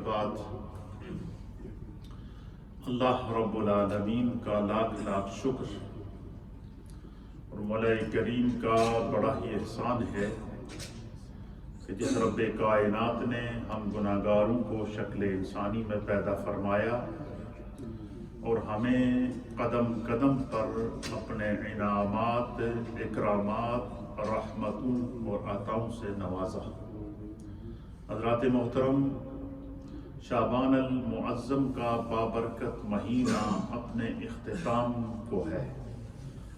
بعد اللہ رب العالمین کا لاکھ لاکھ شکر اور مولا کریم کا بڑا ہی احسان ہے کہ جس رب کائنات نے ہم گناہگاروں کو شکل انسانی میں پیدا فرمایا اور ہمیں قدم قدم پر اپنے انعامات، اکرامات، رحمتوں اور عطاؤں سے نوازا۔ حضرات محترم، شعبان المعظم کا بابرکت مہینہ اپنے اختتام کو ہے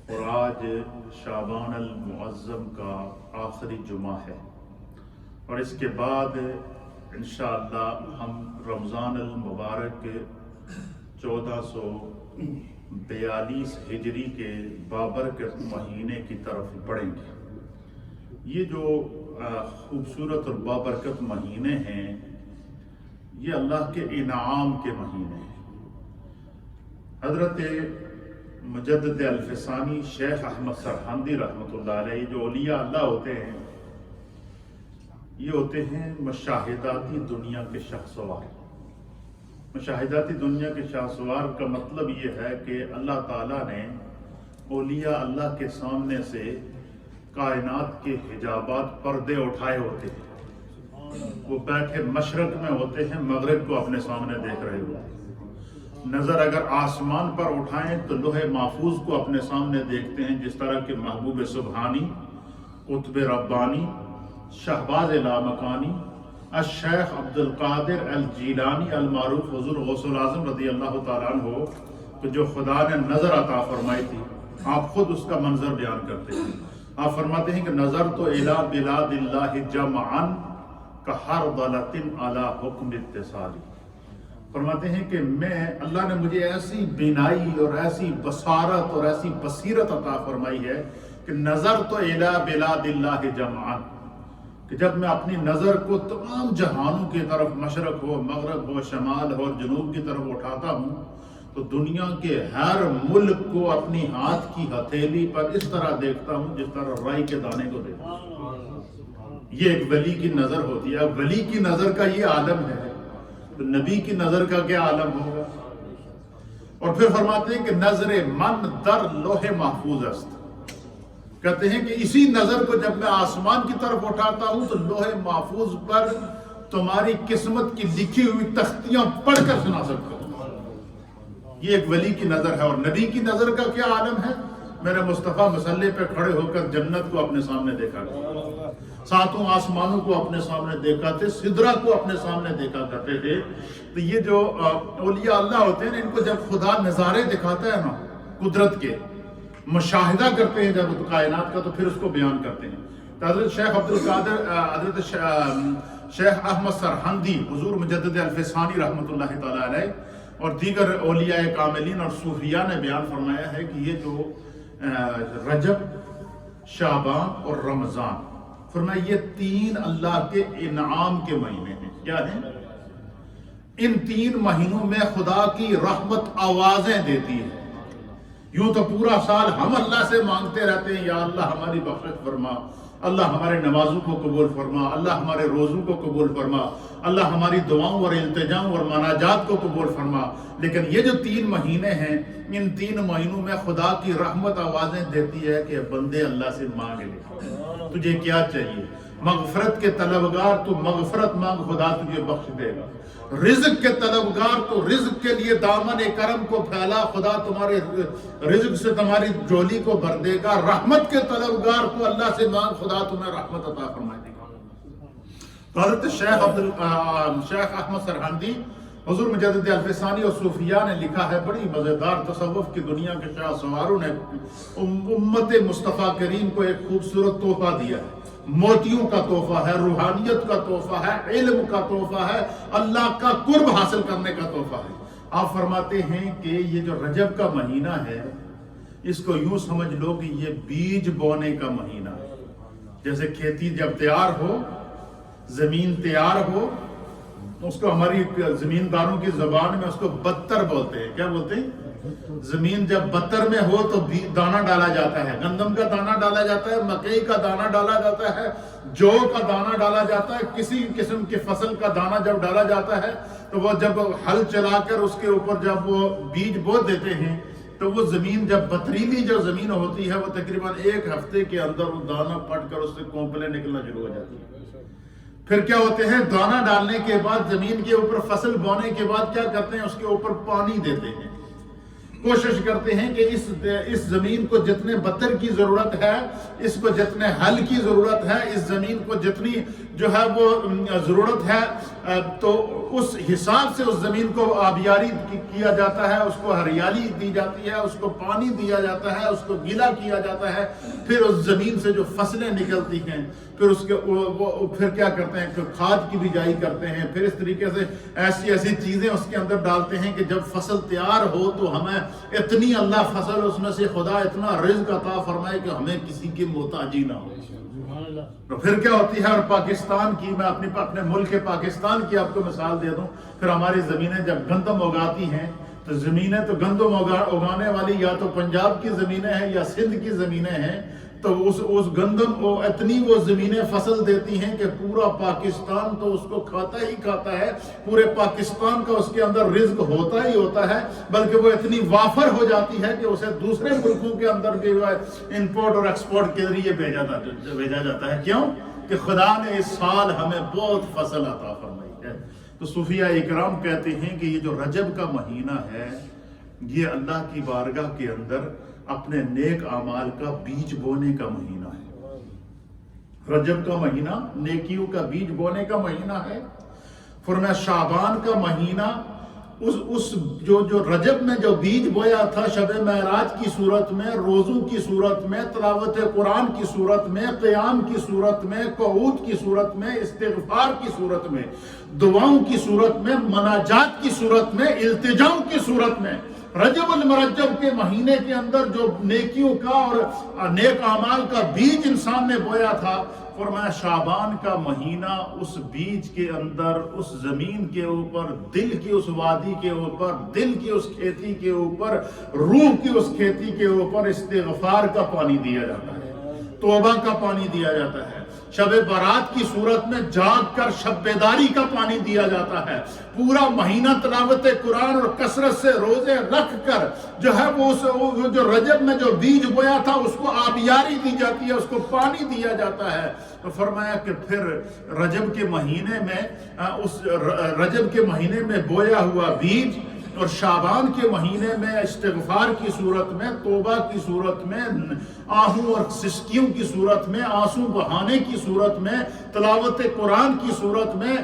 اور آج شعبان المعظم کا آخری جمعہ ہے اور اس کے بعد انشاءاللہ ہم رمضان المبارک 1442 ہجری کے بابرکت مہینے کی طرف بڑھیں گے۔ یہ جو خوبصورت اور بابرکت مہینے ہیں یہ اللہ کے انعام کے مہینے ہیں۔ حضرت مجدد الفسانی شیخ احمد سرہندی رحمۃ اللہ علیہ، جو اولیاء اللہ ہوتے ہیں، یہ ہوتے ہیں مشاہداتی دنیا کے شخصوار۔ مشاہداتی دنیا کے شخصوار کا مطلب یہ ہے کہ اللہ تعالیٰ نے اولیاء اللہ کے سامنے سے کائنات کے حجابات، پردے اٹھائے ہوتے ہیں۔ وہ بیٹھے مشرق میں ہوتے ہیں، مغرب کو اپنے سامنے دیکھ رہے ہوتے ہیں۔ نظر اگر آسمان پر اٹھائیں تو لوح محفوظ کو اپنے سامنے دیکھتے ہیں، جس طرح کہ محبوب سبحانی، قطب ربانی، شہباز لامکانی، الشیخ عبد القادر الجیلانی المعروف حضور غوث العظم رضی اللہ تعالیٰ عنہ کو جو خدا نے نظر عطا فرمائی تھی، آپ خود اس کا منظر بیان کرتے ہیں۔ آپ فرماتے ہیں کہ نظر تو الی بلاد اللہ جمعاً کحربلۃ علی حکم اتصالی۔ فرماتے ہیں کہ اللہ نے مجھے ایسی بینائی اور ایسی بصارت اور ایسی بصیرت عطا فرمائی ہے کہ نظر تو الی بلاد اللہ جمعاً، کہ جب میں اپنی نظر کو تمام جہانوں کی طرف، مشرق ہو، مغرب ہو، شمال ہو اور جنوب کی طرف اٹھاتا ہوں تو دنیا کے ہر ملک کو اپنی ہاتھ کی ہتھیلی پر اس طرح دیکھتا ہوں جس طرح رائی کے دانے کو دیکھتا ہوں۔ یہ ایک ولی کی نظر ہوتی ہے۔ اب ولی کی نظر کا یہ عالم ہے تو نبی کی نظر کا کیا عالم ہوگا؟ اور پھر فرماتے ہیں کہ نظر من در لوح محفوظ است، کہتے ہیں کہ اسی نظر کو جب میں آسمان کی طرف اٹھاتا ہوں تو لوح محفوظ پر تمہاری قسمت کی لکھی ہوئی تختیاں پڑھ کر سنا سکتا ہوں۔ یہ ایک ولی کی نظر ہے۔ اور نبی کی نظر کا کیا عالم ہے؟ میرے مصطفیٰ مصلی پہ کھڑے ہو کر جنت کو اپنے سامنے دیکھا کرتے، ساتوں آسمانوں کو اپنے سامنے دیکھا تھے، سدرہ کو اپنے سامنے دیکھا کرتے تھے۔ تو یہ جو اولیاء اللہ ہوتے ہیں، ان کو جب خدا نظارے دکھاتا ہے نا قدرت کے، مشاہدہ کرتے ہیں جب کائنات کا، تو پھر اس کو بیان کرتے ہیں۔ تو حضرت شیخ عبد القادر، حضرت شیخ احمد سرہندی حضور مجدد الفسانی رحمۃ اللہ تعالیٰ علیہ اور دیگر اولیاء کاملین اور صوفیاء نے بیان فرمایا ہے کہ یہ جو رجب، شعبان اور رمضان، فرمایا یہ تین اللہ کے انعام کے مہینے ہیں۔ کیا ہیں؟ ان تین مہینوں میں خدا کی رحمت آوازیں دیتی ہے۔ یوں تو پورا سال ہم اللہ سے مانگتے رہتے ہیں، یا اللہ ہماری بخشش فرما، اللہ ہمارے نمازوں کو قبول فرما، اللہ ہمارے روزوں کو قبول فرما، اللہ ہماری دعاؤں اور التجاؤں اور مناجات کو قبول فرما۔ لیکن یہ جو تین مہینے ہیں، ان تین مہینوں میں خدا کی رحمت آوازیں دیتی ہے کہ بندے اللہ سے مانگ لے، تجھے کیا چاہیے؟ مغفرت کے طلبگار تو مغفرت مانگ، خدا تجھے بخش دے گا۔ رزق کے طلبگار تو رزق کے لیے دامن کرم کو پھیلا، خدا تمہارے رزق سے تمہاری جولی کو بھر دے گا۔ رحمت کے طلبگار کو اللہ سے مانگ، خدا تمہیں رحمت عطا فرمائے گا۔ حضرت شیخ احمد سرہندی حضور مجدد الفسانی اور صوفیاء نے لکھا ہے، بڑی مزیدار تصوف کی دنیا کے شاہ سواروں نے امت مصطفیٰ کریم کو ایک خوبصورت تحفہ دیا ہے۔ موتیوں کا تحفہ ہے، روحانیت کا تحفہ ہے، علم کا تحفہ ہے، اللہ کا قرب حاصل کرنے کا تحفہ ہے۔ آپ فرماتے ہیں کہ یہ جو رجب کا مہینہ ہے، اس کو یوں سمجھ لو کہ یہ بیج بونے کا مہینہ ہے۔ جیسے کھیتی جب تیار ہو، زمین تیار ہو، اس کو ہماری زمینداروں کی زبان میں اس کو بتر بولتے ہیں۔ کیا بولتے ہیں؟ زمین جب بتر میں ہو تو دانہ ڈالا جاتا ہے، گندم کا دانہ ڈالا جاتا ہے، مکئی کا دانہ ڈالا جاتا ہے، جو کا دانہ ڈالا جاتا ہے، کسی قسم کی فصل کا دانہ جب ڈالا جاتا ہے تو وہ جب ہل چلا کر اس کے اوپر جب وہ بیج بو دیتے ہیں تو وہ زمین جب پتھریلی جو زمین ہوتی ہے وہ تقریباً 1 ہفتے کے اندر وہ دانہ پھٹ کر اس سے کونپلیں نکلنا شروع ہو جاتی ہیں۔ پھر کیا ہوتے ہیں، دانہ ڈالنے کے بعد زمین کے اوپر فصل بونے کے بعد کیا کرتے ہیں، اس کے اوپر پانی دیتے ہیں، کوشش کرتے ہیں کہ اس زمین کو جتنے بتر کی ضرورت ہے، اس کو جتنے ہل کی ضرورت ہے، اس زمین کو جتنی جو ہے وہ ضرورت ہے، تو اس حساب سے اس زمین کو آبیاری کیا جاتا ہے، اس کو ہریالی دی جاتی ہے، اس کو پانی دیا جاتا ہے، اس کو گیلا کیا جاتا ہے، پھر اس زمین سے جو فصلیں نکلتی ہیں پھر اس کے پھر کیا کرتے ہیں کہ کھاد کی بجائی کرتے ہیں، پھر اس طریقے سے ایسی چیزیں اس کے اندر ڈالتے ہیں کہ جب فصل تیار ہو تو ہمیں اتنی اللہ فصل اس میں سے خدا اتنا رزق عطا فرمائے کہ ہمیں کسی کی محتاجی نہ ہو۔ تو پھر کیا ہوتی ہے، اور پاکستان کی میں اپنے ملک کے پاکستان کی آپ کو مثال دے دوں، پھر ہماری زمینیں جب گندم اگاتی ہیں تو زمینیں تو گندم اگانے والی یا تو پنجاب کی زمینیں ہیں یا سندھ کی زمینیں ہیں، تو اس گندم کو اتنی وہ زمینیں فصل دیتی ہیں کہ پورا پاکستان تو اس کو کھاتا ہی کھاتا ہے، پورے پاکستان کا اس کے اندر رزق ہوتا ہی ہوتا ہے، بلکہ وہ اتنی وافر ہو جاتی ہے کہ اسے دوسرے ملکوں کے اندر بھی امپورٹ اور ایکسپورٹ کے ذریعے بھیجا جاتا ہے۔ کیوں کہ خدا نے اس سال ہمیں بہت فصل عطا فرمائی ہے۔ تو صوفیاء اکرام کہتے ہیں کہ یہ جو رجب کا مہینہ ہے یہ اللہ کی بارگاہ کے اندر اپنے نیک اعمال کا بیج بونے کا مہینہ ہے۔ رجب کا مہینہ نیکیوں کا بیج بونے کا مہینہ ہے۔ فرمایا شعبان کا مہینہ اس جو رجب میں جو بیج بویا تھا، شب معراج کی صورت میں، روزوں کی صورت میں، تلاوت قرآن کی صورت میں، قیام کی صورت میں، قعود کی صورت میں، استغفار کی صورت میں، دعاؤں کی صورت میں، مناجات کی صورت میں، التجاؤں کی صورت میں، رجب المرجب کے مہینے کے اندر جو نیکیوں کا اور نیک اعمال کا بیج انسان نے بویا تھا، فرمایا شعبان کا مہینہ اس بیج کے اندر، اس زمین کے اوپر، دل کی اس وادی کے اوپر، دل کی اس کھیتی کے اوپر، روح کی اس کھیتی کے اوپر استغفار کا پانی دیا جاتا ہے، توبہ کا پانی دیا جاتا ہے، شب برات کی صورت میں جاگ کر شب بیداری کا پانی دیا جاتا ہے، پورا مہینہ تلاوت قرآن اور کثرت سے روزے رکھ کر جو ہے وہ جو رجب میں جو بیج بویا تھا اس کو آبیاری دی جاتی ہے، اس کو پانی دیا جاتا ہے۔ تو فرمایا کہ پھر رجب کے مہینے میں اس رجب کے مہینے میں بویا ہوا بیج اور شعبان کے مہینے میں استغفار کی صورت میں، توبہ کی صورت میں، آہوں اور سسکیوں کی صورت میں، آنسو بہانے کی صورت میں، تلاوت قرآن کی صورت میں،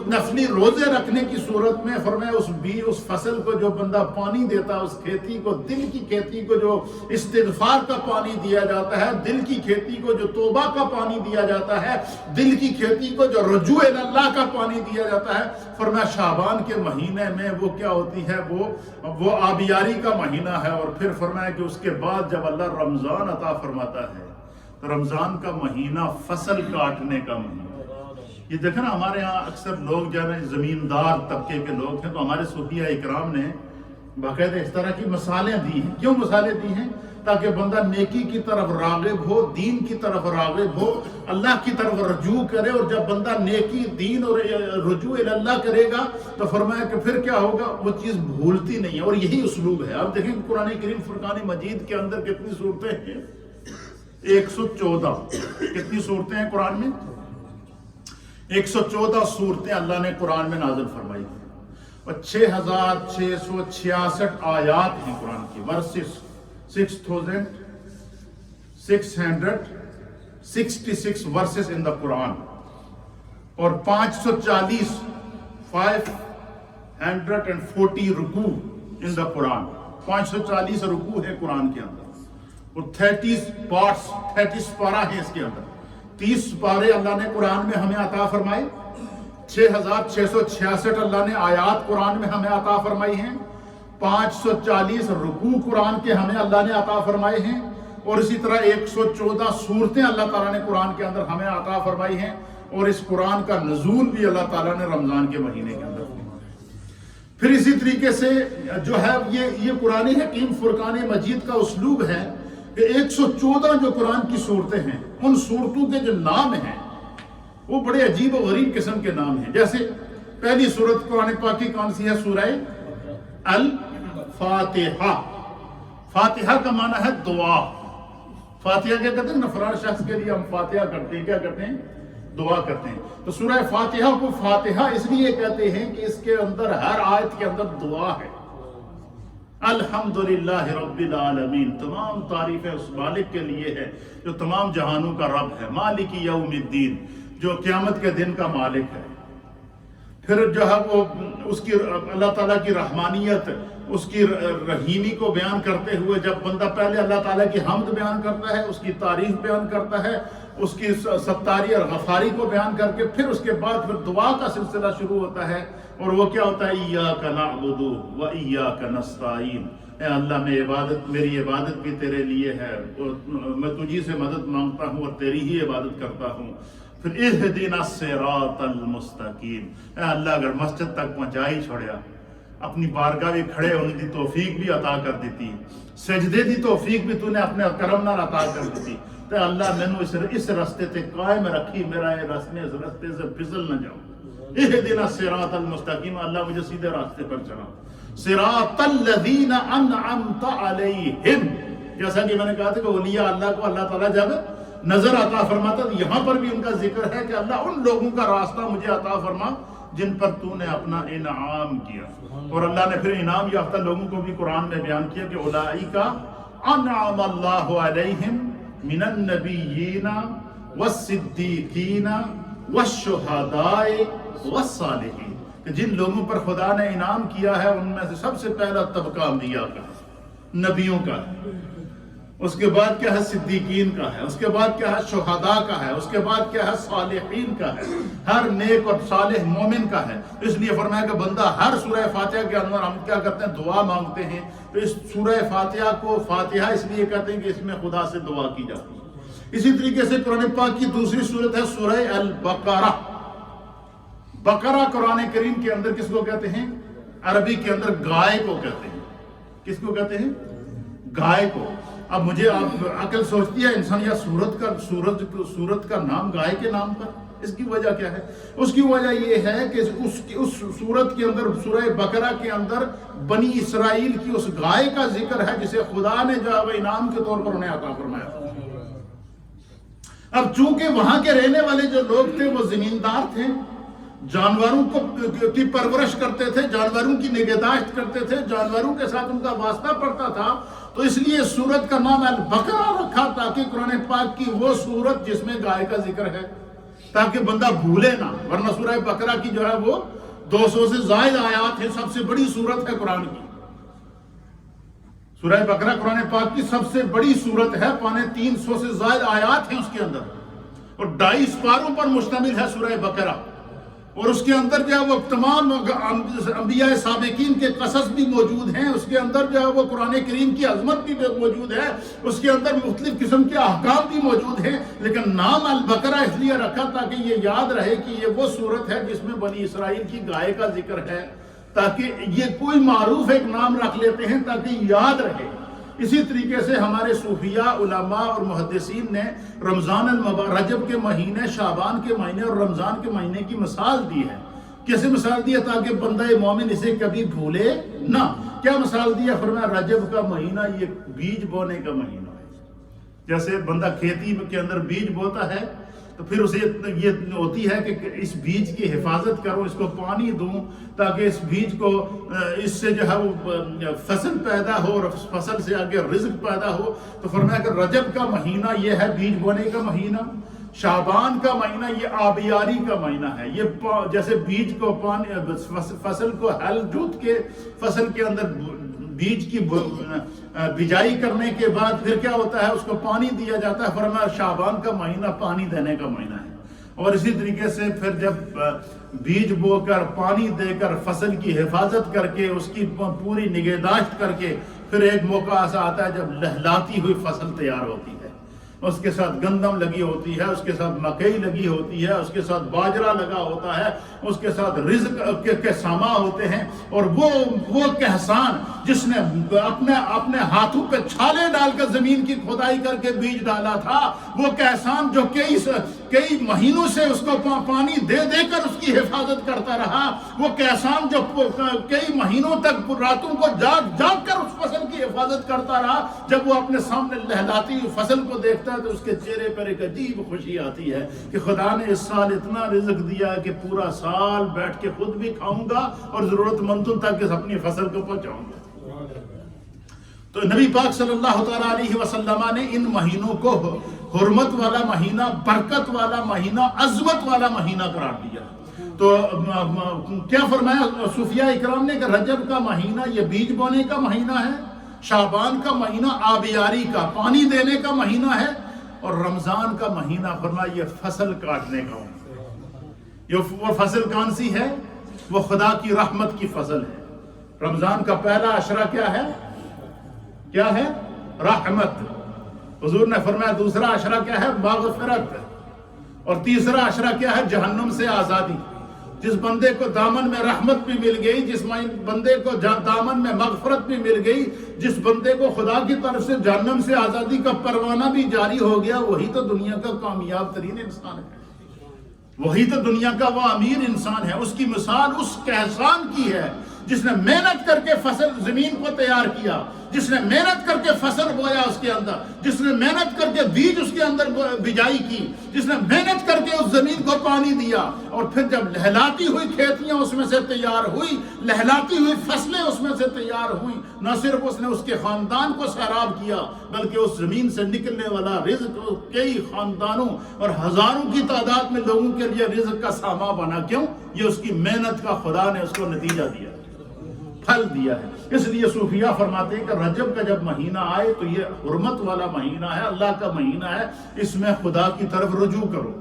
نفلی روزے رکھنے کی صورت میں، فرمایا اس فصل کو جو بندہ پانی دیتا ہے، اس کھیتی کو، دل کی کھیتی کو جو استغفار کا پانی دیا جاتا ہے، دل کی کھیتی کو جو توبہ کا پانی دیا جاتا ہے، دل کی کھیتی کو جو رجوع اللہ کا پانی دیا جاتا ہے، فرمایا شعبان کے مہینے میں وہ کیا ہوتی ہے، وہ آبیاری کا مہینہ ہے۔ اور پھر فرمایا کہ اس کے بعد جب اللہ رمضان عطا فرماتا ہے تو رمضان کا مہینہ فصل کاٹنے کا مہینہ۔ یہ دیکھیں نا، ہمارے ہاں اکثر لوگ جو ہے زمیندار طبقے کے لوگ ہیں، تو ہمارے صوفیاء اکرام نے باقاعدہ اس طرح کی مثالیں دی ہیں۔ کیوں مثالیں دی ہیں؟ تاکہ بندہ نیکی کی طرف راغب ہو، دین کی طرف راغب ہو، اللہ کی طرف رجوع کرے، اور جب بندہ نیکی، دین اور رجوع اللہ کرے گا تو فرمایا کہ پھر کیا ہوگا، وہ چیز بھولتی نہیں ہے، اور یہی اسلوب ہے۔ آپ دیکھیں قرآن کریم فرقان مجید کے اندر کتنی صورتیں ہیں، 114 کتنی صورتیں ہیں قرآن میں، 114 صورتیں اللہ نے قرآن میں نازل فرمائی ہیں، اور 6666 آیات ہیں قرآن کی، versus 6666 verses in the Quran، اور 540 رکوع in the Quran، 540 رکوع ہے قرآن کے اندر، اور 30 parts، 30 پارہ ہیں اس کے اندر، 30 پارے اللہ نے قرآن میں ہمیں عطا فرمائے، 6666 اللہ نے آیات قرآن میں ہمیں عطا فرمائی ہیں، 540 رکوع قرآن کے ہمیں اللہ نے عطا فرمائے ہیں، اور اسی طرح 114 صورتیں اللہ تعالیٰ نے قرآن کے اندر ہمیں عطا فرمائی ہیں، اور اس قرآن کا نزول بھی اللہ تعالیٰ نے رمضان کے مہینے کے اندر فرمایا۔ پھر اسی طریقے سے جو ہے یہ قرآن حکیم فرقان مجید کا اسلوب ہے کہ 114 جو قرآن کی صورتیں ہیں، ان صورتوں کے جو نام ہیں وہ بڑے عجیب و غریب قسم کے نام ہیں۔ جیسے پہلی سورت قرآن پاک کی کون سی ہے؟ سورہ الفاتحہ۔ فاتحہ کا معنی ہے دعا۔ فاتحہ کیا کہتے ہیں؟ نفران شخص کے لیے ہم فاتحہ کرتے ہیں، کیا کرتے ہیں؟ دعا کرتے ہیں۔ تو سورہ فاتحہ کو فاتحہ اس لیے کہتے ہیں کہ اس کے اندر ہر آیت کے اندر دعا ہے۔ الحمدللہ رب العالمین، تمام تعریفیں اس مالک کے لیے ہے جو تمام جہانوں کا رب ہے، مالک یوم الدین، جو قیامت کے دن کا مالک ہے۔ پھر جو ہے وہ اس کی اللہ تعالیٰ کی رحمانیت، اس کی رحیمی کو بیان کرتے ہوئے جب بندہ پہلے اللہ تعالیٰ کی حمد بیان کرتا ہے، اس کی تعریف بیان کرتا ہے، اس کی ستاری اور غفاری کو بیان کر کے پھر اس کے بعد پھر دعا کا سلسلہ شروع ہوتا ہے، اور وہ کیا ہوتا ہے؟ ایاک نعبد و ایاک نستعین، اے اللہ میری عبادت بھی تیرے لیے ہے، میں تجھی سے مدد مانگتا ہوں اور تیری ہی عبادت کرتا ہوں۔ پھر اہدنا الصراط المستقیم، اے اللہ اگر مسجد تک پہنچائی چھوڑیا، اپنی بارگاہ بھی کھڑے ہونے دی توفیق بھی عطا کر دیتی، سجدے دی توفیق بھی تو نے اپنے کرم نال عطا کر دیتی، تو اللہ میں نے اس رستے تے قائم رکھی، میرا یہ رستے سے پھسل نہ جاؤں۔ اہدنا الصراط المستقیم، اللہ مجھے سیدھے راستے پر چلا۔ صراط الذین انعمت علیہم، جیسا کہ میں نے کہا تھا کہ اولیاء اللہ کو اللہ تعالیٰ جب نظر عطا فرماتا ہے، یہاں پر بھی ان کا ذکر ہے کہ اللہ ان لوگوں کا راستہ مجھے عطا فرما جن پر تو نے اپنا انعام کیا۔ اور اللہ نے پھر انعام یافتہ لوگوں کو بھی قرآن میں بیان کیا کہ اولئک انعم اللہ علیہم من النبیین والصدیقین والشہداء والصالحین، کہ جن لوگوں پر خدا نے انعام کیا ہے ان میں سے سب سے پہلا طبقہ انبیاء کا ہے، نبیوں کا ہے، اس کے بعد کیا ہے؟ صدیقین کا ہے، اس کے بعد کیا ہے؟ شہداء کا ہے، اس کے بعد کیا ہے؟ صالحین کا ہے، ہر نیک اور صالح مومن کا ہے۔ اس لیے فرمایا کہ بندہ ہر سورہ فاتحہ کے اندر ہم کیا کرتے ہیں؟ دعا مانگتے ہیں۔ تو اس سورہ فاتحہ کو فاتحہ اس لیے کہتے ہیں کہ اس میں خدا سے دعا کی جاتی ہے۔ اسی طریقے سے قرآن پاک کی دوسری سورت ہے سورہ البقرہ۔ بقرہ قرآن کریم کے اندر کس کو کہتے ہیں؟ عربی کے اندر گائے کو کہتے ہیں۔ کس کو کہتے ہیں؟ گائے کو۔ اب مجھے عقل سوچتی ہے انسان یا سورت کا نام گائے کے نام پر، اس کی وجہ کیا ہے؟ اس کی وجہ یہ ہے کہ اس سورت کے اندر، سورہ بقرہ کے اندر بنی اسرائیل کی اس گائے کا ذکر ہے جسے خدا نے جو ہے انعام کے طور پر انہیں عطا فرمایا۔ اب چونکہ وہاں کے رہنے والے جو لوگ تھے وہ زمیندار تھے، جانوروں کی پرورش کرتے تھے، جانوروں کی نگہداشت کرتے تھے، جانوروں کے ساتھ ان کا واسطہ پڑتا تھا، تو اس لیے سورت کا نام البقرہ رکھا تاکہ قرآن پاک کی وہ سورت جس میں گائے کا ذکر ہے تاکہ بندہ بھولے نہ، ورنہ سورہ بقرہ کی جو ہے وہ 200 سے زائد آیات ہیں، سب سے بڑی سورت ہے قرآن کی۔ سورہ بقرہ قرآن پاک کی سب سے بڑی سورت ہے، 350 سے زائد آیات ہیں اس کے اندر، اور 2.5 پاروں پر مشتمل ہے سورہ بقرہ، اور اس کے اندر جو ہے وہ تمام انبیاء سابقین کے قصص بھی موجود ہیں، اس کے اندر جو ہے وہ قرآن کریم کی عظمت بھی موجود ہے، اس کے اندر مختلف قسم کے احکام بھی موجود ہیں، لیکن نام البقرہ اس لیے رکھا تاکہ یہ یاد رہے کہ یہ وہ سورت ہے جس میں بنی اسرائیل کی گائے کا ذکر ہے، تاکہ یہ کوئی معروف ایک نام رکھ لیتے ہیں تاکہ یاد رہے۔ اسی طریقے سے ہمارے صوفیاء، علماء اور محدثین نے رمضان رجب کے مہینے، شعبان کے مہینے اور رمضان کے مہینے کی مثال دی ہے۔ کیسے مثال دی ہے؟ تاکہ بندہ مومن اسے کبھی بھولے نہ۔ کیا مثال دی ہے؟ فرمایا رجب کا مہینہ یہ بیج بونے کا مہینہ ہے۔ جیسے بندہ کھیتی کے اندر بیج بوتا ہے تو پھر اسے یہ ہوتی ہے کہ اس بیج کی حفاظت کروں، اس کو پانی دوں تاکہ اس بیج کو، اس سے جو ہے وہ فصل پیدا ہو اور فصل سے آگے رزق پیدا ہو۔ تو فرمایا کہ رجب کا مہینہ یہ ہے بیج بونے کا مہینہ، شعبان کا مہینہ یہ آبیاری کا مہینہ ہے، یہ جیسے بیج کو پانی، فصل کو ہل جوت کے فصل کے اندر بیج کی بجائی کرنے کے بعد پھر کیا ہوتا ہے؟ اس کو پانی دیا جاتا ہے۔ فرمایا شعبان کا مہینہ پانی دینے کا مہینہ ہے، اور اسی طریقے سے پھر جب بیج بو کر، پانی دے کر، فصل کی حفاظت کر کے، اس کی پوری نگہداشت کر کے، پھر ایک موقع ایسا آتا ہے جب لہلاتی ہوئی فصل تیار ہوتی ہے، اس کے ساتھ گندم لگی ہوتی ہے، اس کے ساتھ مکئی لگی ہوتی ہے، اس کے ساتھ باجرہ لگا ہوتا ہے، اس کے ساتھ رزق کے ساما ہوتے ہیں، اور وہ کہسان جس نے اپنے ہاتھوں پہ چھالے ڈال کر زمین کی کھدائی کر کے بیج ڈالا تھا، وہ کہسان جو کئی مہینوں سے اس کو پانی دے دے کر اس کی حفاظت کرتا رہا، وہ کہسان جو کئی مہینوں تک راتوں کو جاگ کر اس فصل کی حفاظت کرتا رہا، جب وہ اپنے سامنے لہلاتی ہوئی فصل کو دیکھتا ہے تو اس کے چہرے پر ایک عجیب خوشی آتی ہے کہ خدا نے اس سال اتنا رزق دیا کہ پورا سال بیٹھ کے خود بھی کھاؤں گا اور ضرورت مندوں تک اپنی فصل کو پہنچاؤں گا۔ تو نبی پاک صلی اللہ تعالیٰ علیہ وسلم نے ان مہینوں کو حرمت والا مہینہ، برکت والا مہینہ، عظمت والا مہینہ قرار دیا۔ تو کیا فرمایا صوفیاء اکرام نے کہ رجب کا مہینہ یہ بیج بونے کا مہینہ ہے، شعبان کا مہینہ آبیاری کا، پانی دینے کا مہینہ ہے، اور رمضان کا مہینہ فرمایا یہ فصل کاٹنے کا ہے۔ وہ فصل کون سی ہے؟ وہ خدا کی رحمت کی فصل ہے۔ رمضان کا پہلا عشرہ کیا ہے؟ کیا ہے؟ رحمت۔ حضور نے فرمایا دوسرا عشرہ کیا ہے؟ مغفرت۔ اور تیسرا عشرہ کیا ہے؟ جہنم سے آزادی۔ جس بندے کو دامن میں رحمت بھی مل گئی، جس بندے کو دامن میں مغفرت بھی مل گئی، جس بندے کو خدا کی طرف سے جہنم سے آزادی کا پروانہ بھی جاری ہو گیا، وہی تو دنیا کا کامیاب ترین انسان ہے، وہی تو دنیا کا وہ امیر انسان ہے۔ اس کی مثال اس کہسان کی ہے جس نے محنت کر کے فصل زمین کو تیار کیا، جس نے محنت کر کے فصل بویا اس کے اندر، جس نے محنت کر کے بیج اس کے اندر بجائی کی، جس نے محنت کر کے اس زمین کو پانی دیا، اور پھر جب لہلاتی ہوئی کھیتیاں اس میں سے تیار ہوئی، لہلاتی ہوئی فصلیں اس میں سے تیار ہوئیں، نہ صرف اس نے اس کے خاندان کو سیراب کیا بلکہ اس زمین سے نکلنے والا رزق کئی خاندانوں اور ہزاروں کی تعداد میں لوگوں کے لیے رزق کا ساما بنا۔ کیوں؟ یہ اس کی محنت کا خدا نے اس کو نتیجہ دیا، پھل دیا ہے۔ اس لیے صوفیاء فرماتے ہیں کہ رجب کا جب مہینہ آئے تو یہ حرمت والا مہینہ ہے، اللہ کا مہینہ ہے، اس میں خدا کی طرف رجوع کرو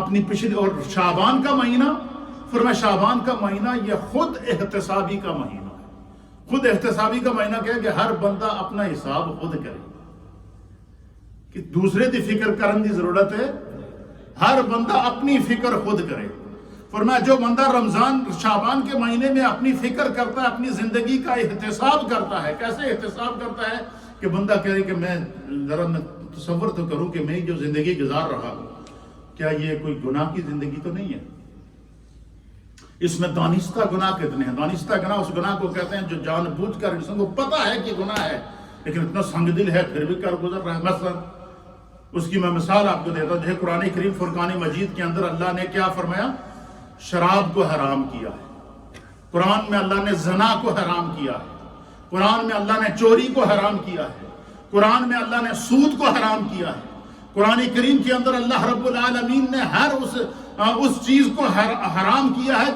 اپنی پچھلی۔ اور شعبان کا مہینہ، فرمایا شعبان کا مہینہ یہ خود احتسابی کا مہینہ ہے۔ خود احتسابی کا مہینہ کیا ہے کہ ہر بندہ اپنا حساب خود کرے، کہ دوسرے دی فکر کرنے کی ضرورت ہے، ہر بندہ اپنی فکر خود کرے۔ فرمایا جو بندہ رمضان شعبان کے مہینے میں اپنی فکر کرتا ہے، اپنی زندگی کا احتساب کرتا ہے۔ کیسے احتساب کرتا ہے؟ کہ بندہ کہے کہ میں تصور تو کروں کہ میں جو زندگی گزار رہا ہوں، کیا یہ کوئی گناہ کی زندگی تو نہیں ہے؟ اس میں دانستہ گناہ کتنے ہیں؟ دانستہ گناہ اس گناہ کو کہتے ہیں جو جان بوجھ کر انسان کو پتا ہے کہ گناہ ہے لیکن اتنا سنگ دل ہے پھر بھی کر گزر رہا ہے۔ مثلا اس کی میں مثال آپ کو دیتا ہوں، جیسے قرآن کریم فرقان مجید کے اندر اللہ نے کیا فرمایا؟ شراب کو حرام کیا ہے۔ قرآن میں اللہ نے زنا کو حرام کیا ہے، قرآن میں اللہ نے چوری کو حرام کیا ہے، قرآن میں اللہ نے سود کو حرام کیا ہے۔ قرآن کریم کے اندر اللہ رب العالمین نے ہر اس چیز کو حرام کیا ہے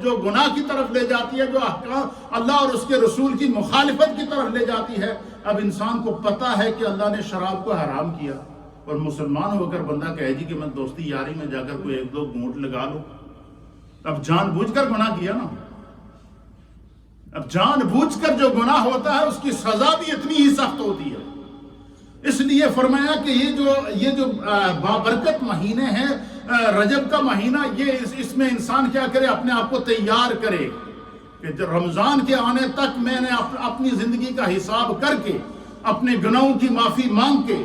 جو گناہ کی طرف لے جاتی ہے، جو احکام اللہ اور اس کے رسول کی مخالفت کی طرف لے جاتی ہے۔ اب انسان کو پتا ہے کہ اللہ نے شراب کو حرام کیا، اور مسلمان ہو کر بندہ کہے جی کہ میں دوستی یاری میں جا کر کوئی ایک دو گھونٹ لگا لوں، اب جان بوجھ کر گناہ کیا نا۔ اب جان بوجھ کر جو گناہ ہوتا ہے اس کی سزا بھی اتنی ہی سخت ہوتی ہے۔ اس لیے فرمایا کہ یہ جو بابرکت مہینے ہیں، رجب کا مہینہ، یہ اس میں انسان کیا کرے؟ اپنے آپ کو تیار کرے کہ رمضان کے آنے تک میں نے اپنی زندگی کا حساب کر کے، اپنے گناہوں کی معافی مانگ کے،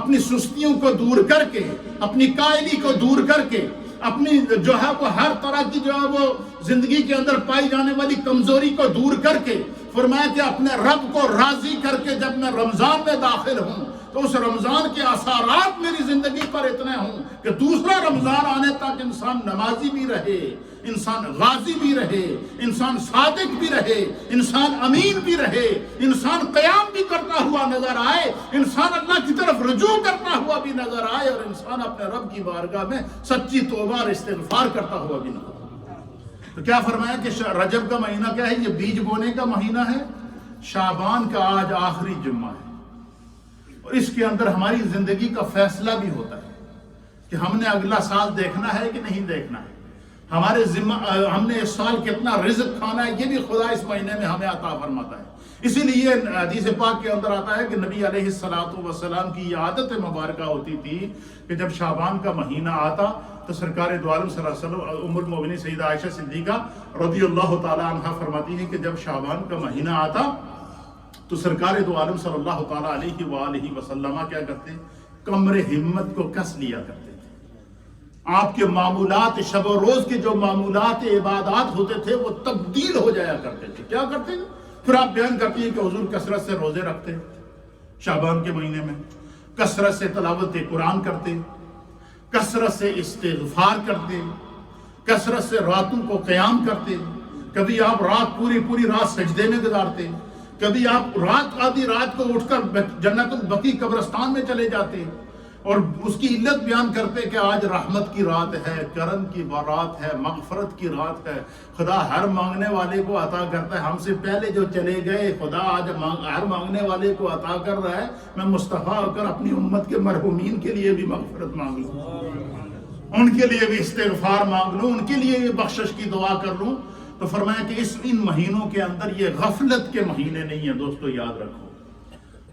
اپنی سستیوں کو دور کر کے، اپنی کائلی کو دور کر کے، اپنی جو ہے وہ ہر طرح کی جو ہے وہ زندگی کے اندر پائی جانے والی کمزوری کو دور کر کے، فرمایا کہ اپنے رب کو راضی کر کے جب میں رمضان میں داخل ہوں تو اس رمضان کے اثرات میری زندگی پر اتنے ہوں کہ دوسرا رمضان آنے تک انسان نمازی بھی رہے، انسان غازی بھی رہے، انسان صادق بھی رہے، انسان امین بھی رہے، انسان قیام بھی کرتا ہوا نظر آئے، انسان اللہ کی طرف رجوع کرتا ہوا بھی نظر آئے، اور انسان اپنے رب کی بارگاہ میں سچی توبہ اور استغفار کرتا ہوا بھی نظر آئے۔ تو کیا فرمایا کہ رجب کا مہینہ کیا ہے؟ یہ بیج بونے کا مہینہ ہے۔ شعبان کا آج آخری جمعہ ہے، اور اس کے اندر ہماری زندگی کا فیصلہ بھی ہوتا ہے کہ ہم نے اگلا سال دیکھنا ہے کہ نہیں دیکھنا ہے، ہمارے ذمہ ہم نے اس سال کتنا رزق کھانا ہے یہ بھی خدا اس مہینے میں ہمیں عطا فرماتا ہے. اسی لیے حدیث پاک کے اندر آتا ہے کہ نبی علیہ السلام کی یہ عادت مبارکہ ہوتی تھی کہ جب شعبان کا مہینہ آتا تو سرکار دو عالم صلی اللہ علیہ وسلم ام المؤمنین سیدہ عائشہ صدیقہ رضی اللہ تعالی عنہ فرماتی ہیں کہ جب شعبان کا مہینہ آتا تو سرکار دو عالم صلی اللہ تعالی علیہ وآلہ وسلم کیا کرتے؟ کمر ہمت کو کس لیا کرتے تھے. آپ کے معمولات شب و روز کے جو معمولات عبادات ہوتے تھے وہ تبدیل ہو جایا کرتے تھے. کیا کرتے تھے؟ پھر آپ بیان کرتی ہیں کہ حضور کثرت سے روزے رکھتے شعبان کے مہینے میں، کثرت سے تلاوت قرآن کرتے، کثرت سے استغفار کرتے، کثرت سے راتوں کو قیام کرتے. کبھی آپ رات پوری رات سجدے میں گزارتے، کبھی آپ آدھی رات کو اٹھ کر جنت البقیع قبرستان میں چلے جاتے اور اس کی علت بیان کرتے کہ آج رحمت کی رات ہے، کرم کی رات ہے، مغفرت کی رات ہے، خدا ہر مانگنے والے کو عطا کرتا ہے. ہم سے پہلے جو چلے گئے خدا آج ہر مانگنے والے کو عطا کر رہا ہے. میں مصطفیٰ ہو کر اپنی امت کے مرحومین کے لیے بھی مغفرت مانگ لوں، ان کے لیے بھی استغفار مانگ لوں، ان کے لیے بھی بخشش کی دعا کر لوں. تو فرمایا کہ ان مہینوں کے اندر یہ غفلت کے مہینے نہیں ہیں. دوستو یاد رکھو،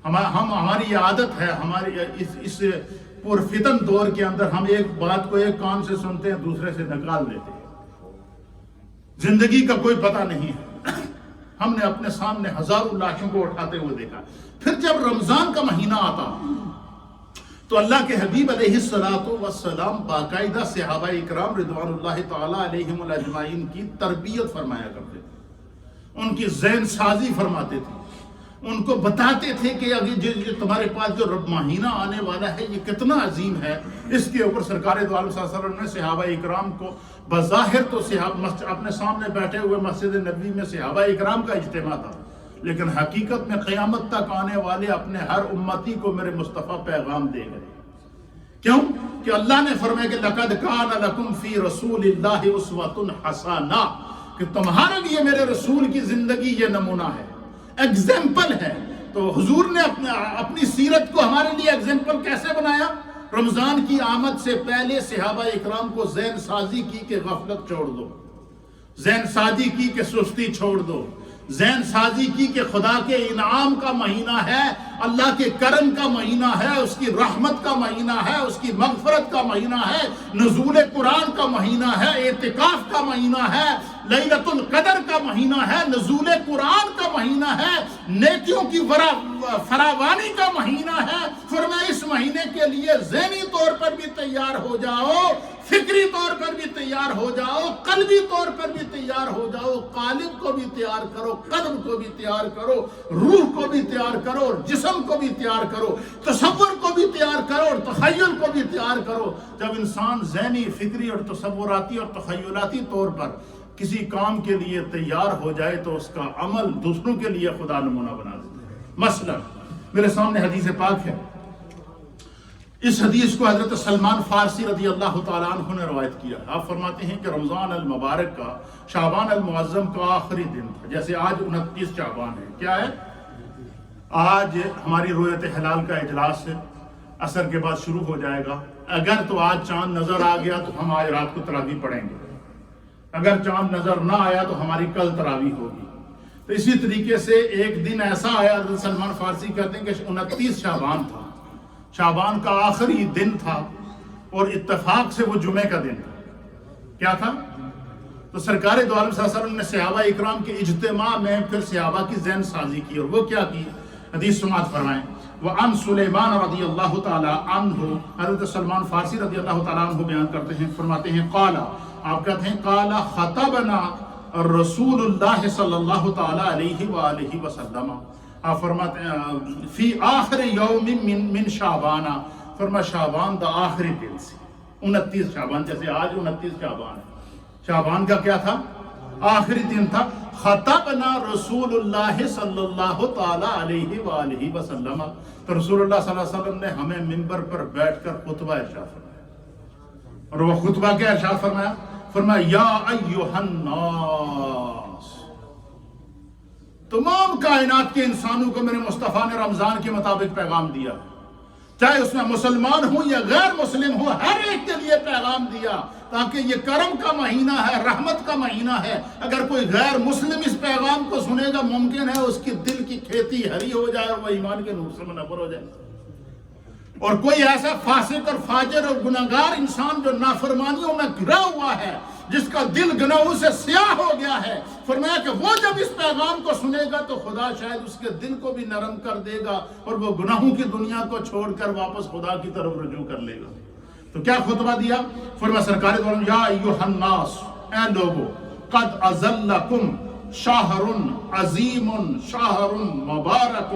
ہماری یہ عادت ہے، ہماری اس پرفتن دور کے اندر ہم ایک بات کو ایک کان سے سنتے ہیں دوسرے سے نکال لیتے ہیں. زندگی کا کوئی پتہ نہیں ہے. ہم نے اپنے سامنے ہزاروں لاشوں کو اٹھاتے ہوئے دیکھا. پھر جب رمضان کا مہینہ آتا تو اللہ کے حبیب علیہ السلام باقاعدہ صحابہ اکرام رضوان اللہ تعالی علیہم اجمعین کی تربیت فرمایا کرتے تھے، ان کی ذہن سازی فرماتے تھے، ان کو بتاتے تھے کہ ابھی تمہارے پاس جو مہینہ آنے والا ہے یہ کتنا عظیم ہے. اس کے اوپر سرکار دو عالم صلی اللہ علیہ وسلم نے صحابہ اکرام کو بظاہر تو اپنے سامنے بیٹھے ہوئے مسجد نبوی میں صحابہ اکرام کا اجتماع تھا، لیکن حقیقت میں قیامت تک آنے والے اپنے ہر امتی کو میرے مصطفیٰ پیغام دے گئے. کیوں کہ اللہ نے فرمایا کہ لَقَدْ كَانَ لَكُمْ فِي رَسُولِ اللَّهِ أُسْوَةٌ حَسَنَةٌ، کہ تمہارے لیے میرے رسول کی زندگی یہ نمونہ ہے، ایگزامپل ہے. تو حضور نے اپنی سیرت کو ہمارے لیے ایگزامپل کیسے بنایا؟ رمضان کی آمد سے پہلے صحابہ اکرام کو ذہن سازی کی کہ غفلت چھوڑ دو، ذہن سازی کی کہ سستی چھوڑ دو، ذہن سازی کی کہ خدا کے انعام کا مہینہ ہے، اللہ کے کرم کا مہینہ ہے، اس کی رحمت کا مہینہ ہے، اس کی مغفرت کا مہینہ ہے، نزول قرآن کا مہینہ ہے، اعتکاف کا مہینہ ہے، لیلۃ القدر کا مہینہ ہے، نزول قرآن کا مہینہ ہے، نیکیوں کی فراوانی کا مہینہ ہے. فرمایا اس مہینے کے لیے ذہنی طور پر بھی تیار ہو جاؤ، فکری طور پر بھی تیار ہو جاؤ، قلبی طور پر بھی تیار ہو جاؤ. قالب کو بھی تیار کرو، قلب کو بھی تیار کرو، روح کو بھی تیار کرو، اور جسم کو بھی تیار کرو، تصور کو بھی تیار کرو اور تخیل کو بھی تیار کرو. جب انسان ذہنی، فکری اور تصوراتی اور تخیلاتی طور پر کسی کام کے لیے تیار ہو جائے تو اس کا عمل دوسروں کے لیے خدا نمونہ بنا دیتا ہے. مثلا میرے سامنے حدیث پاک ہے. اس حدیث کو حضرت سلمان فارسی رضی اللہ تعالیٰ عنہ نے روایت کیا. آپ فرماتے ہیں کہ رمضان المبارک کا شعبان المعظم کا آخری دن تھا. جیسے آج 29 شعبان ہے، کیا ہے؟ آج ہماری رؤیت ہلال کا اجلاس ہے، عصر کے بعد شروع ہو جائے گا. اگر تو آج چاند نظر آ گیا تو ہم آج رات کو تراویح پڑھیں گے، اگر چاند نظر نہ آیا تو ہماری کل تراویح ہوگی. تو اسی طریقے سے ایک دن ایسا آیا، حضرت سلمان فارسی کہتے ہیں کہ 29 شعبان تھا، شعبان کا آخری دن تھا اور اتفاق سے وہ جمعے کا دن تھا. کیا تھا؟ تو سرکار دو عالم صلی اللہ علیہ وسلم نے صحابہ اکرام کے اجتماع میں پھر صحابہ کی ذہن سازی کی. اور وہ کیا کی؟ حدیث سماعت فرمائیں. وعن سلیمان رضی اللہ تعالی عنہ، حضرت سلمان فارسی رضی اللہ تعالی عنہ بیان کرتے ہیں، فرماتے ہیں قال، آپ کہتے ہیں قال خطبنا رسول اللہ صلی اللہ تعالی علیہ وآلہ وسلم. آپ فرماتے ہیں فی آخر یوم من شعبان، فرما شعبان دا آخری دن سے 29 شعبان، جیسے آج 29 شعبان ہے. شعبان کا کیا تھا؟ آخری دن تھا. خطبنا رسول اللہ صلی اللہ تعالی علیہ وآلہ وسلم، تو رسول اللہ صلی اللہ علیہ وسلم نے ہمیں منبر پر بیٹھ کر خطبہ ارشاد فرمایا. اور وہ خطبہ کیا ارشاد فرمایا؟ فرمایا یا ایھا الناس، تمام کائنات کے انسانوں کو میرے مصطفیٰ نے رمضان کے مطابق پیغام دیا. چاہے اس میں مسلمان ہوں یا غیر مسلم ہوں، ہر ایک کے لیے پیغام دیا، تاکہ یہ کرم کا مہینہ ہے، رحمت کا مہینہ ہے۔ اگر کوئی غیر مسلم اس پیغام کو سنے گا، ممکن ہے اس کی دل کی کھیتی ہری ہو جائے اور وہ ایمان کے نور سے منور ہو جائے۔ اور کوئی ایسا فاسق اور فاجر اور گناہگار انسان جو نافرمانیوں میں گھرا ہوا ہے، جس کا دل گناہوں سے سیاہ ہو گیا ہے، فرمایا کہ وہ جب اس پیغام کو سنے گا تو خدا شاید اس کے دل کو بھی نرم کر دے گا اور وہ گناہوں کی دنیا کو چھوڑ کر واپس خدا کی طرف رجوع کر لے گا۔ تو کیا خطبہ دیا؟ فرمایا سرکار دو عالم، یا ایھا الناس، اے لوگو، قد اذلکم شہر عظیم شہر مبارک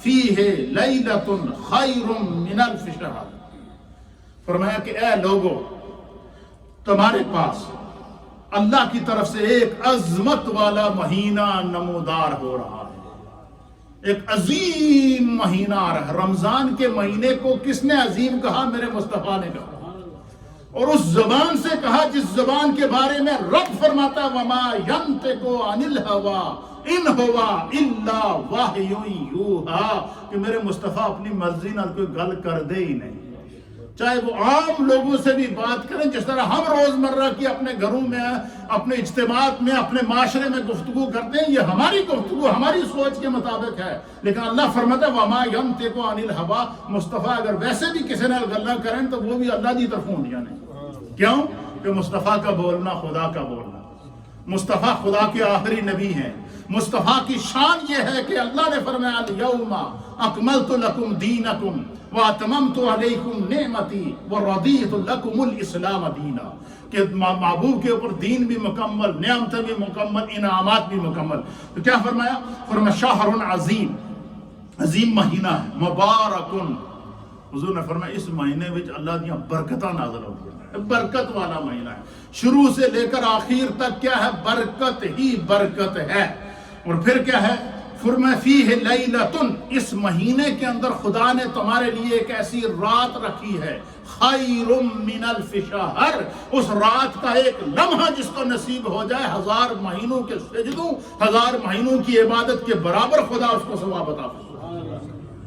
فیہ لیلۃ خیر من الف شہر۔ فرمایا کہ اے لوگو، تمہارے پاس اللہ کی طرف سے ایک عظمت والا مہینہ نمودار ہو رہا ہے، ایک عظیم مہینہ آ رہا ہے۔ رمضان کے مہینے کو کس نے عظیم کہا؟ میرے مصطفیٰ نے کہا، اور اس زبان سے کہا جس زبان کے بارے میں رب فرماتا وما ینطق عن الہوی ان ہوا الا وحی یوحی، کہ میرے مصطفیٰ اپنی مرضی نہ کوئی گل کر دے ہی نہیں، چاہے وہ عام لوگوں سے بھی بات کریں، جس طرح ہم روزمرہ کی اپنے گھروں میں، اپنے اجتماعات میں، اپنے معاشرے میں گفتگو کرتے ہیں، یہ ہماری گفتگو ہماری سوچ کے مطابق ہے، لیکن اللہ فرماتا ہے وما ینطق عن الہوی، مصطفیٰ اگر ویسے بھی کسی نے گلا کریں تو وہ بھی اللہ کی طرف ہونیا نہیں۔ کیوں؟ کہ مصطفیٰ کا بولنا خدا کا بولنا، مصطفیٰ خدا کے آخری نبی ہیں۔ مصطفیٰ کی شان یہ ہے کہ اللہ نے فرمایا الیوم اکملت لکم دینکم واتممت علیکم نعمتی ورضیت لکم الاسلام دینا، کہ محبوب کے اوپر دین بھی مکمل، نعمتیں بھی مکمل، انعامات بھی مکمل۔ تو کیا فرمایا؟ فرمایا شہر عظیم، عظیم مہینہ ہے، مبارکن، حضور نے فرمایا اس مہینے وچ اللہ دیاں برکتاں نازل ہو گئی، برکت والا مہینہ ہے، شروع سے لے کر آخر تک کیا ہے؟ برکت ہی برکت ہے۔ اور پھر کیا ہے؟ فرمایا فیہ لیلۃ، اس مہینے کے اندر خدا نے تمہارے لیے ایک ایسی رات رکھی ہے، خیر من الف شہر، اس رات کا ایک لمحہ جس کو نصیب ہو جائے 1000 مہینوں کے سجدوں، 1000 مہینوں کی عبادت کے برابر خدا اس کو ثواب عطا فرمائے۔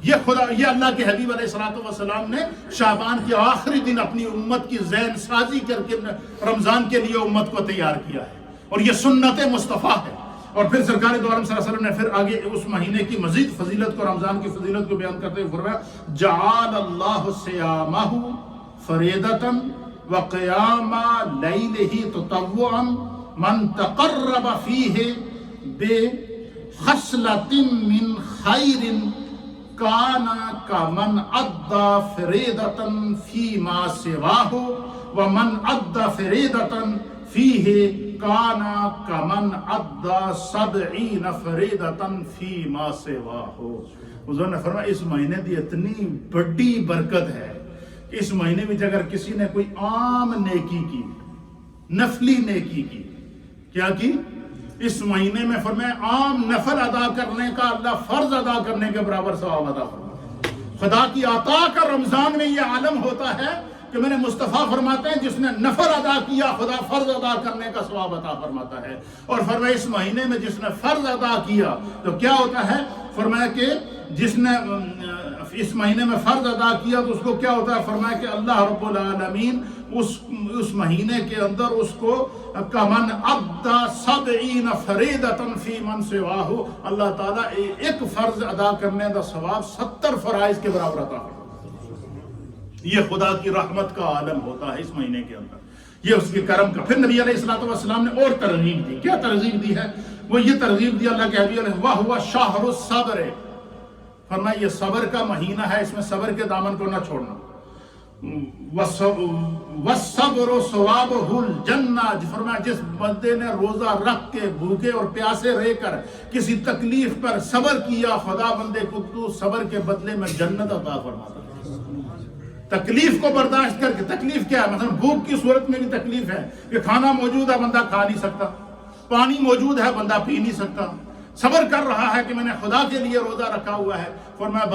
یہ اللہ کے حبیب علیہ السلام نے شعبان کے آخری دن اپنی امت کی ذہن سازی کر کے رمضان کے لیے امت کو تیار کیا ہے، اور یہ سنت مصطفیٰ ہے۔ اور پھر سرکار دو عالم صلی اللہ علیہ وسلم نے پھر آگے اس مہینے کی مزید فضیلت کو، رمضان کی فضیلت کو بیان کرتے ہوئے فرمایا جعل اللہ صیامہ فریضۃ وقیام لیلہ تطوعا من تقرب فیہ بخصلۃ من خیر کان کمن ادى فریضۃ فیما سواہ ومن ادى فریضۃ فیہ کانا کمن ادى 70 فریضۃ فیما سواہ۔ حضور نے فرمایا اس مہینے دی اتنی بڑی برکت ہے کہ اس مہینے میں اگر کسی نے کوئی عام نیکی کی، نفلی نیکی کی، کیا کی؟ اس مہینے میں فرمایا عام نفل ادا کرنے کا اللہ فرض ادا کرنے کے برابر ثواب عطا فرماتا۔ خدا کی عطا کا رمضان میں یہ عالم ہوتا ہے کہ میرے مصطفیٰ فرماتے ہیں جس نے نفل ادا کیا خدا فرض ادا کرنے کا ثواب عطا فرماتا ہے۔ اور فرمایا اس مہینے میں جس نے فرض ادا کیا تو کیا ہوتا ہے؟ فرمایا کہ جس نے اس مہینے میں فرض ادا کیا تو اس کو کیا ہوتا ہے؟ فرمایا کہ اللہ رب العالمین اس مہینے کے اندر اس کو کمن ادى 70 فریضۃ فی من سواہ، اللہ تعالیٰ ایک فرض ادا کرنے کا ثواب 70 فرائض کے برابر عطا فرماتا ہے۔ یہ خدا کی رحمت کا عالم ہوتا ہے اس مہینے کے اندر، یہ اس کے کرم کا۔ پھر نبی علیہ السلام نے اور ترغیب دی۔ کیا ترغیب دی ہے؟ وہ یہ ترغیب دی اللہ کے حبیب علیہ وَهُوَ شَهْرُ الصَّبْرِ، فرمایا یہ صبر کا مہینہ ہے، اس میں صبر کے دامن کو نہ چھوڑنا۔ وَالصَّبْرُ ثَوَابُهُ الْجَنَّةُ، فرمایا جس بندے نے روزہ رکھ کے بھوکے اور پیاسے رہ کر کسی تکلیف پر صبر کیا، خدا بندے کو تو صبر کے بدلے میں جنت عطا فرماتا ہے۔ تکلیف کو برداشت کر کے، تکلیف کیا ہے؟ مثلا بھوک کی صورت میں بھی تکلیف ہے کہ کھانا موجود ہے بندہ کھا نہیں سکتا، پانی موجود ہے بندہ پی نہیں سکتا، صبر کر رہا ہے کہ میں نے خدا کے لیے روزہ رکھا ہوا ہے، فرمایا